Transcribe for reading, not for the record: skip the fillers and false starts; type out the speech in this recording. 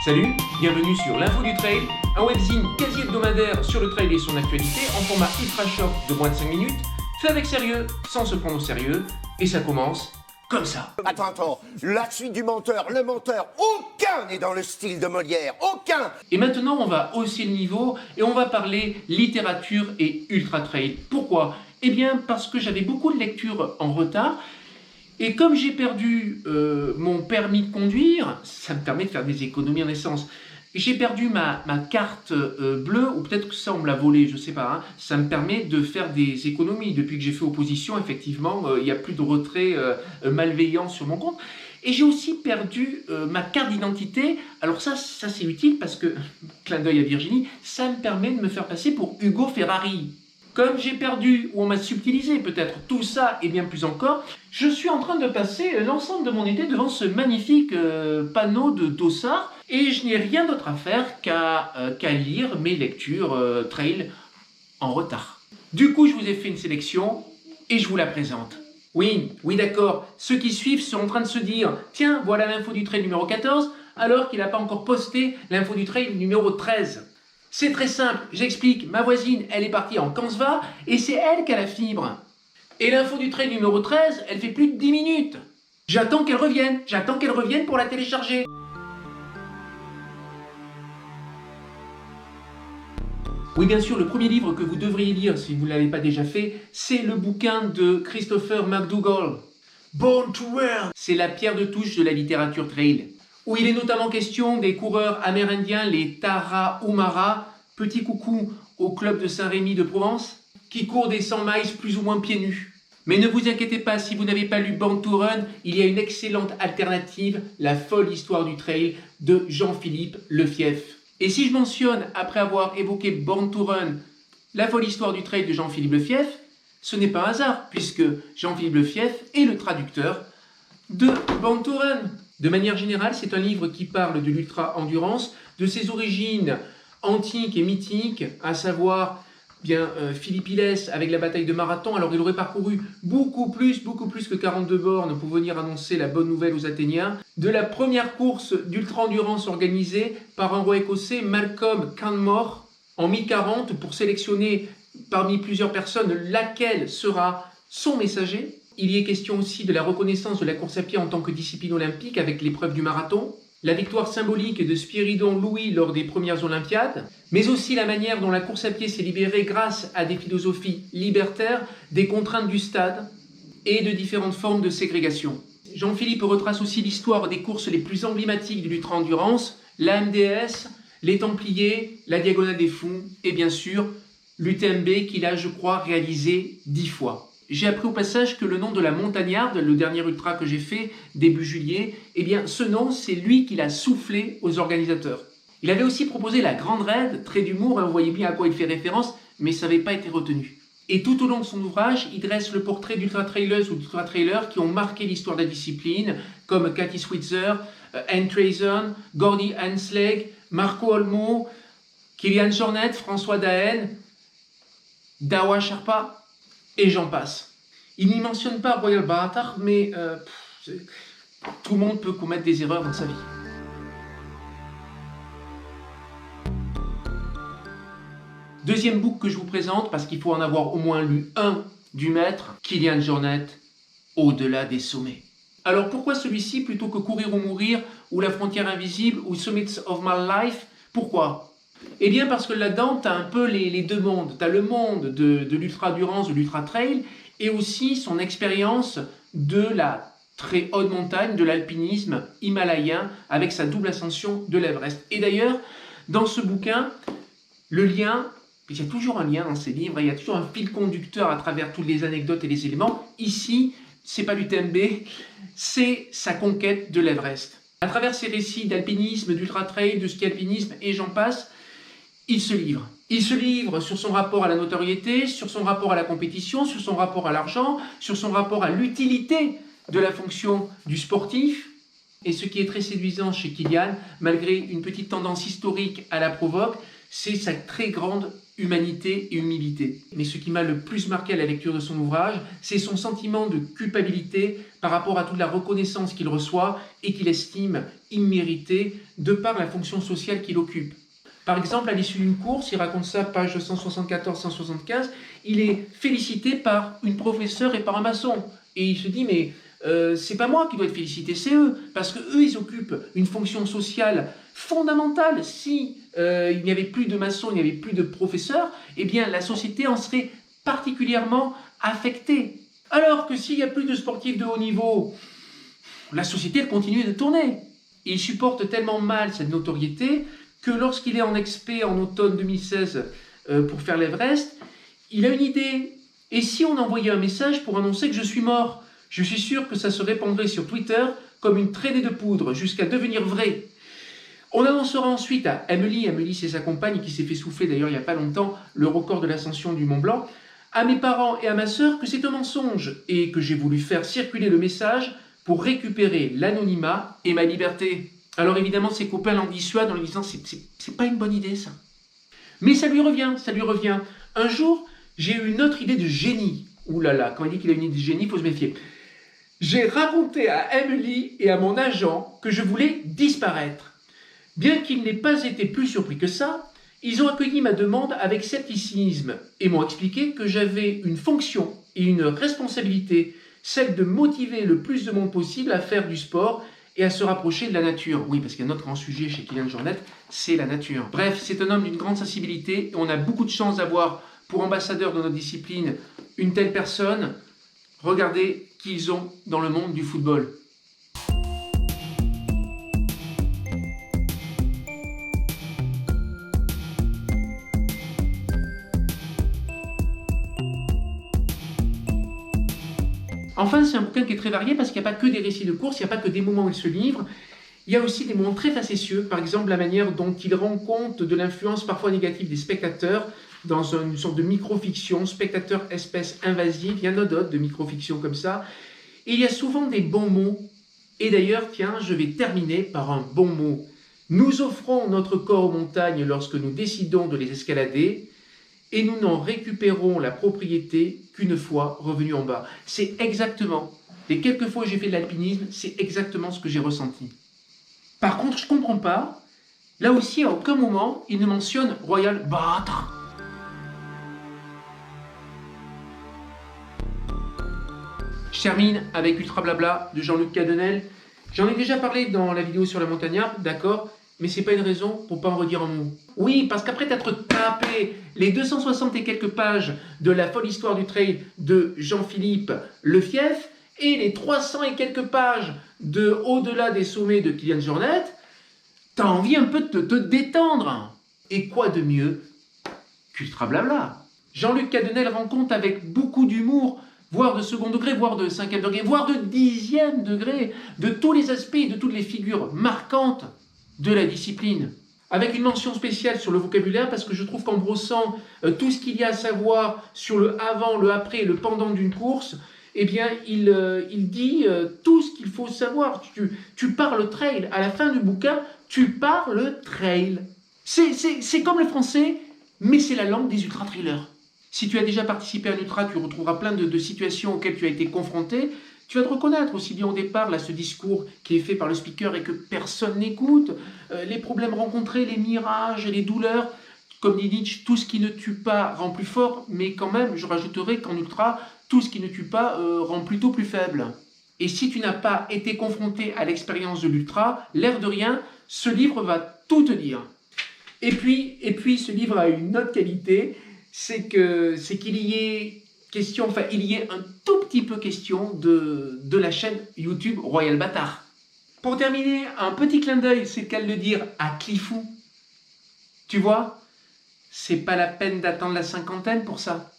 Salut, bienvenue sur l'Info du Trail, un webzine quasi hebdomadaire sur le trail et son actualité en format ultra short de moins de 5 minutes, fait avec sérieux, sans se prendre au sérieux, et ça commence comme ça. Attends, la suite du menteur, le menteur, aucun n'est dans le style de Molière, aucun. Et maintenant on va hausser le niveau et on va parler littérature et ultra trail. Pourquoi ? Eh bien parce que j'avais beaucoup de lectures en retard. Et comme j'ai perdu mon permis de conduire, ça me permet de faire des économies en essence. J'ai perdu ma carte bleue, ou peut-être que ça on me l'a volée, je ne sais pas. Hein. Ça me permet de faire des économies. Depuis que j'ai fait opposition, effectivement, il n'y a plus de retrait malveillant sur mon compte. Et j'ai aussi perdu ma carte d'identité. Alors ça c'est utile parce que, clin d'œil à Virginie, ça me permet de me faire passer pour Ugo Ferrari. Comme j'ai perdu, ou on m'a subtilisé peut-être, tout ça et bien plus encore, je suis en train de passer l'ensemble de mon été devant ce magnifique panneau de Dossard et je n'ai rien d'autre à faire qu'à lire mes lectures trail en retard. Du coup, je vous ai fait une sélection et je vous la présente. Oui, d'accord, ceux qui suivent sont en train de se dire « Tiens, voilà l'info du trail numéro 14 » alors qu'il n'a pas encore posté l'info du trail numéro 13. C'est très simple, j'explique, ma voisine, elle est partie en Kansva et c'est elle qui a la fibre. Et l'info du trail numéro 13, elle fait plus de 10 minutes. J'attends qu'elle revienne pour la télécharger. Oui, bien sûr, le premier livre que vous devriez lire, si vous ne l'avez pas déjà fait, c'est le bouquin de Christopher McDougall. Born to Run. C'est la pierre de touche de la littérature trail, où il est notamment question des coureurs amérindiens, les Tarahumara, petit coucou au club de Saint-Rémy de Provence, qui courent des 100 miles plus ou moins pieds nus. Mais ne vous inquiétez pas, si vous n'avez pas lu Born to Run, il y a une excellente alternative, La folle histoire du trail de Jean-Philippe Lefief. Et si je mentionne, après avoir évoqué Born to Run, La folle histoire du trail de Jean-Philippe Lefief, ce n'est pas un hasard, puisque Jean-Philippe Lefief est le traducteur de Born to Run. De manière générale, c'est un livre qui parle de l'ultra-endurance, de ses origines antiques et mythiques, à savoir Philippe Illès avec la bataille de Marathon. Alors il aurait parcouru beaucoup plus que 42 bornes pour venir annoncer la bonne nouvelle aux Athéniens. De la première course d'ultra-endurance organisée par un roi écossais, Malcolm Canmore, en 1040, pour sélectionner parmi plusieurs personnes laquelle sera son messager. Il y est question aussi de la reconnaissance de la course à pied en tant que discipline olympique avec l'épreuve du marathon, la victoire symbolique de Spyridon Louis lors des premières Olympiades, mais aussi la manière dont la course à pied s'est libérée grâce à des philosophies libertaires, des contraintes du stade et de différentes formes de ségrégation. Jean-Philippe retrace aussi l'histoire des courses les plus emblématiques de l'ultra-endurance, la MDS, les Templiers, la Diagonale des Fous et bien sûr l'UTMB qu'il a, je crois, réalisé 10 fois. J'ai appris au passage que le nom de la montagnarde, le dernier ultra que j'ai fait début juillet, eh bien ce nom c'est lui qui l'a soufflé aux organisateurs. Il avait aussi proposé la Grande Raid, trait d'humour, vous voyez bien à quoi il fait référence, mais ça n'avait pas été retenu. Et tout au long de son ouvrage, il dresse le portrait d'ultra-trailers ou d'ultra-trailers qui ont marqué l'histoire de la discipline, comme Cathy Switzer, Anne Trason, Gordy Hansleg, Marco Olmo, Kilian Jornet, François Daen, Dawa Sherpa, et j'en passe. Il n'y mentionne pas Royal Baratar, mais tout le monde peut commettre des erreurs dans sa vie. Deuxième book que je vous présente, parce qu'il faut en avoir au moins lu un du maître, Kilian Jornet, Au-delà des sommets. Alors pourquoi celui-ci plutôt que Courir ou mourir, ou La frontière invisible, ou Summits of my life? Pourquoi ? Eh bien parce que là-dedans, tu as un peu les deux mondes. Tu as le monde de l'ultra-endurance, de l'ultra-trail, et aussi son expérience de la très haute montagne, de l'alpinisme himalayen, avec sa double ascension de l'Everest. Et d'ailleurs, dans ce bouquin, le lien, il y a toujours un lien dans ces livres, il y a toujours un fil conducteur à travers toutes les anecdotes et les éléments. Ici, c'est pas l'UTMB, c'est sa conquête de l'Everest. À travers ses récits d'alpinisme, d'ultra-trail, de ski-alpinisme, et j'en passe, il se livre. Il se livre sur son rapport à la notoriété, sur son rapport à la compétition, sur son rapport à l'argent, sur son rapport à l'utilité de la fonction du sportif. Et ce qui est très séduisant chez Kilian, malgré une petite tendance historique à la provoque, c'est sa très grande humanité et humilité. Mais ce qui m'a le plus marqué à la lecture de son ouvrage, c'est son sentiment de culpabilité par rapport à toute la reconnaissance qu'il reçoit et qu'il estime imméritée de par la fonction sociale qu'il occupe. Par exemple, à l'issue d'une course, il raconte ça, page 174-175, il est félicité par une professeure et par un maçon. Et il se dit, mais c'est pas moi qui dois être félicité, c'est eux, parce que eux, ils occupent une fonction sociale fondamentale. Si il n'y avait plus de maçons, il n'y avait plus de professeurs, eh bien la société en serait particulièrement affectée. Alors que s'il n'y a plus de sportifs de haut niveau, la société elle continue de tourner. Et il supporte tellement mal cette notoriété que lorsqu'il est en expé en automne 2016 pour faire l'Everest, il a une idée. Et si on envoyait un message pour annoncer que je suis mort? Je suis sûr que ça se répandrait sur Twitter comme une traînée de poudre jusqu'à devenir vrai. On annoncera ensuite à Emily c'est sa compagne qui s'est fait souffler d'ailleurs il n'y a pas longtemps le record de l'ascension du Mont Blanc, à mes parents et à ma sœur que c'est un mensonge et que j'ai voulu faire circuler le message pour récupérer l'anonymat et ma liberté. Alors évidemment ses copains l'en dissuadent en lui disant c'est pas une bonne idée ça. Mais ça lui revient. Un jour, j'ai eu une autre idée de génie. Ouh là là, quand il dit qu'il a une idée de génie, il faut se méfier. J'ai raconté à Emily et à mon agent que je voulais disparaître. Bien qu'ils n'aient pas été plus surpris que ça, ils ont accueilli ma demande avec scepticisme et m'ont expliqué que j'avais une fonction et une responsabilité, celle de motiver le plus de monde possible à faire du sport et à se rapprocher de la nature. Oui, parce qu'il y a un autre grand sujet chez Kylian Jornet, c'est la nature. Bref, c'est un homme d'une grande sensibilité et on a beaucoup de chance d'avoir pour ambassadeur de notre discipline une telle personne. Regardez qui ils ont dans le monde du football. Enfin, c'est un bouquin qui est très varié parce qu'il n'y a pas que des récits de course, il n'y a pas que des moments où il se livre. Il y a aussi des moments très facétieux, par exemple la manière dont il rend compte de l'influence parfois négative des spectateurs dans une sorte de micro-fiction, spectateur espèce invasive, il y en a d'autres de micro-fiction comme ça. Et il y a souvent des bons mots. Et d'ailleurs, tiens, je vais terminer par un bon mot. Nous offrons notre corps aux montagnes lorsque nous décidons de les escalader, et nous n'en récupérons la propriété qu'une fois revenus en bas. C'est exactement, les quelques fois où j'ai fait de l'alpinisme, c'est exactement ce que j'ai ressenti. Par contre, je ne comprends pas, là aussi, à aucun moment, il ne mentionne Royal Battre. Je termine avec Ultra Blabla de Jean-Luc Cadenel. J'en ai déjà parlé dans la vidéo sur la montagnarde, d'accord, mais c'est pas une raison pour pas en redire un mot. Oui, parce qu'après t'être tapé les 260 et quelques pages de la folle histoire du trail de Jean-Philippe Lefief et les 300 et quelques pages de Au-delà des sommets de Kylian Jornet, t'as envie un peu de te détendre. Et quoi de mieux qu'Ultra Blabla? Jean-Luc Cadenel rend compte avec beaucoup d'humour, voire de second degré, voire de 5e degré, voire de 10e degré, de tous les aspects et de toutes les figures marquantes de la discipline. Avec une mention spéciale sur le vocabulaire, parce que je trouve qu'en brossant tout ce qu'il y a à savoir sur le avant, le après et le pendant d'une course, eh bien, il dit tout ce qu'il faut savoir. Tu parles trail. À la fin du bouquin, tu parles trail. C'est comme le français, mais c'est la langue des ultra-trailers. Si tu as déjà participé à un ultra, tu retrouveras plein de situations auxquelles tu as été confronté. Tu vas te reconnaître aussi bien au départ, là, ce discours qui est fait par le speaker et que personne n'écoute, les problèmes rencontrés, les mirages, les douleurs. Comme dit Nietzsche, tout ce qui ne tue pas rend plus fort, mais quand même, je rajouterai qu'en ultra, tout ce qui ne tue pas rend plutôt plus faible. Et si tu n'as pas été confronté à l'expérience de l'ultra, l'air de rien, ce livre va tout te dire. Et puis ce livre a une autre qualité, c'est qu'il y ait question, enfin il y ait un tout petit peu question de la chaîne YouTube Royal Bâtard. Pour terminer, un petit clin d'œil, c'est le cas de le dire, à Clifou. Tu vois, c'est pas la peine d'attendre la cinquantaine pour ça.